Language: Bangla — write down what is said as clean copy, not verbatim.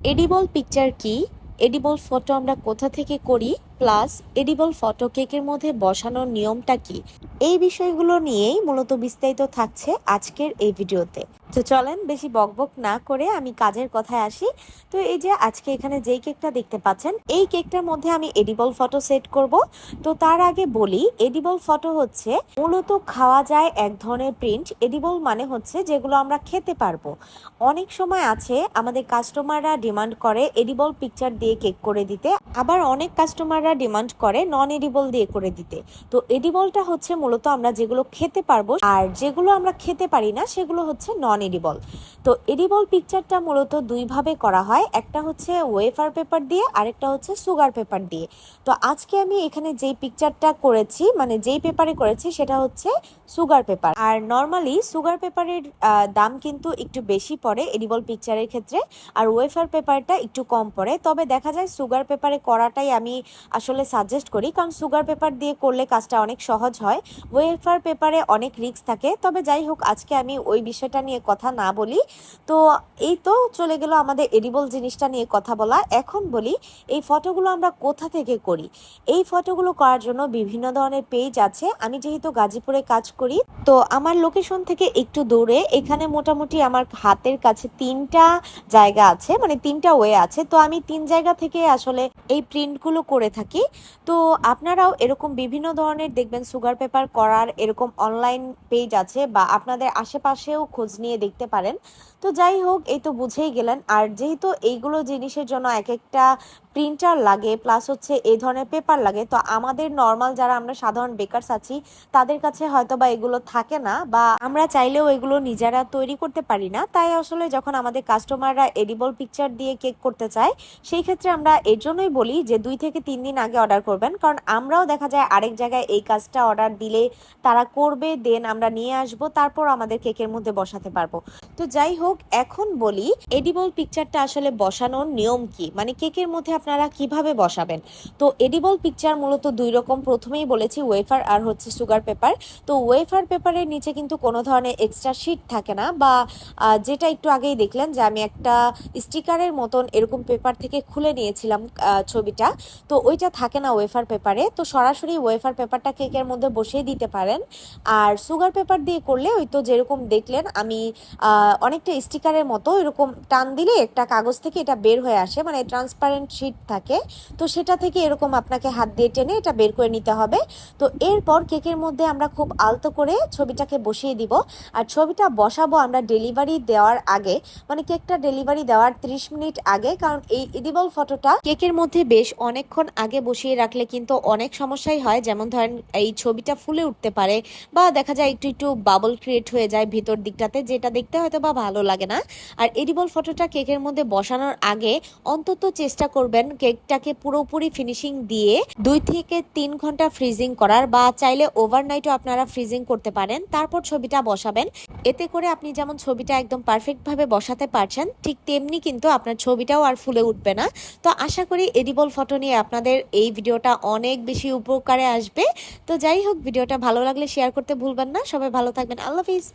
এডিবল পিকচার কি, এডিবল ফটো আমরা কোথা থেকে করি, প্লাস এডিবল ফটো কেকের মধ্যে বসানোর নিয়মটা কি, এই বিষয়গুলো নিয়েই মূলত বিস্তারিত থাকছে আজকের এই ভিডিওতে। তো চলেন বেশি বকবক না করে আমি কাজের কথায় আসি। তো এই যে আজকে এখানে যেই কেকটা দেখতে পাচ্ছেন, এই কেকটার মধ্যে আমি এডিবল ফটো সেট করব। তো তার আগে বলি, এডিবল ফটো হচ্ছে মূলত খাওয়া যায় এক ধরনের প্রিন্ট। এডিবল মানে হচ্ছে যেগুলো আমরা খেতে পারবো। অনেক সময় আছে আমাদের কাস্টমাররা ডিমান্ড করে এডিবল পিকচার দিয়ে কেক করে দিতে, আবার অনেক কাস্টমাররা ডিমান্ড করে নন এডিবল দিয়ে করে দিতে। তো এডিবলটা হচ্ছে মূলত আমরা যেগুলো খেতে পারবো, আর যেগুলো আমরা খেতে পারি না সেগুলো হচ্ছে নন এডিবল। তো এডিবল পিকচারটা মূলত দুইভাবে করা হয়, একটা হচ্ছে ওয়েফার পেপার দিয়ে, আরেকটা হচ্ছে সুগার পেপার দিয়ে। তো আজকে আমি এখানে যেই পিকচারটা করেছি, মানে যেই পেপারে করেছি সেটা হচ্ছে সুগার পেপার। আর নর্মালি সুগার পেপারের দাম কিন্তু একটু বেশি পড়ে এডিবল পিকচারের ক্ষেত্রে, আর ওয়েফার পেপারটা একটু কম পড়ে। তবে দেখা যায় সুগার পেপারে করাটাই আমি আসলে সাজেস্ট করি, কারণ সুগার পেপার দিয়ে করলে কাজটা অনেক সহজ হয়। ওয়েফার পেপারে অনেক রিস্ক থাকে। তবে যাই হোক, আজকে আমি ওই বিষয়টা নিয়ে কথা না বলি। তো এই তো চলে গেল আমাদের এডিবল জিনিসটা নিয়ে কথা বলা। এখন বলি এই ফটোগুলো আমরা কোথা থেকে করি। এই ফটোগুলো করার জন্য বিভিন্ন ধরনের পেজ আছে। আমি যেহেতু গাজীপুরে কাজ করি, তো আমার লোকেশন থেকে একটু দূরে এখানে মোটামুটি আমার হাতের কাছে 3টা জায়গা আছে, মানে 3টা ওয়ে আছে। তো আমি 3 জায়গা থেকে আসলে এই প্রিন্টগুলো করে থাকি। তো আপনারাও এরকম বিভিন্ন ধরনের দেখবেন সুগার পেপার করার এরকম অনলাইন পেজ আছে, বা আপনাদের আশেপাশেও খোঁজ নিয়ে দেখতে পারেন। তো যাই হোক, এই তো বুঝেই গেলেন। আর যেহেতু এইগুলো জিনিসের জন্য এক একটা প্রিন্টার লাগে, প্লাস হচ্ছে এই ধরনের পেপার লাগে, তো আমাদের নর্মাল যারা আমরা সাধারণ বেকারস আছি তাদের কাছে হয়তো বা এগুলো থাকে না, বা আমরা চাইলেও এগুলো নিজেরা তৈরি করতে পারি না। তাই আসলে যখন আমাদের কাস্টমাররা এডিবল পিকচার দিয়ে কেক করতে চায়, সেই ক্ষেত্রে আমরা এর জন্যই বলি যে 2 থেকে 3 দিন আগে অর্ডার করবেন, কারণ আমরাও দেখা যায় আরেক জায়গায় এই কাজটা অর্ডার দিলে তারা করবে, দেন আমরা নিয়ে আসবো, তারপর আমাদের কেকের মধ্যে বসাতে পারবো। তো যাই হোক, এখন বলি এডিবল পিকচারটা আসলে বসানোর নিয়ম কি, মানে কেকের মধ্যে আপনারা কিভাবে বসাবেন। তো এডিবল পিকচার মূলত 2 রকম, প্রথমেই বলেছি ওয়েফার আর হচ্ছে সুগার পেপার। তো ওয়েফার পেপারের নিচে কিন্তু কোনো ধরনের এক্সট্রা শিট থাকে না, বা যেটা একটু আগেই দেখলেন যে আমি একটা স্টিকারের মতন এরকম পেপার থেকে খুলে নিয়েছিলাম ছবিটা, তো ওইটা থাকে না ওয়েফার পেপারে। তো সরাসরি ওয়েফার পেপারটা কেকের মধ্যে বসিয়ে দিতে পারেন। আর সুগার পেপার দিয়ে করলে ওই তো যেরকম দেখলেন আমি অনেকটা স্টিকারের মতো এরকম টান দিলে একটা কাগজ থেকে এটা বের হয়ে আসে, মানে ট্রান্সপারেন্ট শিট থাকে। তো সেটা থেকে এরকম আপনাকে হাত দিয়ে টেনে এটা বের করে নিতে হবে। তো এরপর কেকের মধ্যে আমরা খুব আলতো করে ছবিটাকে বসিয়ে দিব। আর ছবিটা বসাবো আমরা ডেলিভারি দেওয়ার আগে, মানে কেকটা ডেলিভারি দেওয়ার 30 মিনিট আগে, কারণ এই এডিবল ফটোটা কেকের মধ্যে বেশ অনেকক্ষণ আগে বসিয়ে রাখলে কিন্তু অনেক সমস্যাই হয়। যেমন ধরেন এই ছবিটা ফুলে উঠতে পারে, বা দেখা যায় একটু একটু বাবল ক্রিয়েট হয়ে যায় ভিতর দিকটাতে, যেটা দেখতে হয়তো বা ভালো লাগে না। আর এডিবল ফটোটা কেকের মধ্যে বসানোর আগে অন্তত চেষ্টা করবেন কেকটাকে পুরোপুরি ফিনিশিং দিয়ে 2 থেকে 3 ঘন্টা ফ্রিজিং করার, বা চাইলে ওভারনাইটও আপনারা ফ্রিজিং করতে পারেন, তারপর ছবিটা বসাবেন। এতে করে আপনি যেমন ছবিটা একদম পারফেক্ট ভাবে বসাতে পারছেন, ঠিক তেমনি কিন্তু আপনার ছবিটাও আর ফুলে উঠবে না। তো আশা করি এডিবল ফটো নিয়ে আপনাদের এই ভিডিওটা অনেক বেশি উপকারে আসবে। তো যাই হোক, ভিডিওটা ভালো লাগলে শেয়ার করতে ভুলবেন না। সবাই ভালো থাকবেন। আল্লাহ হাফিজ।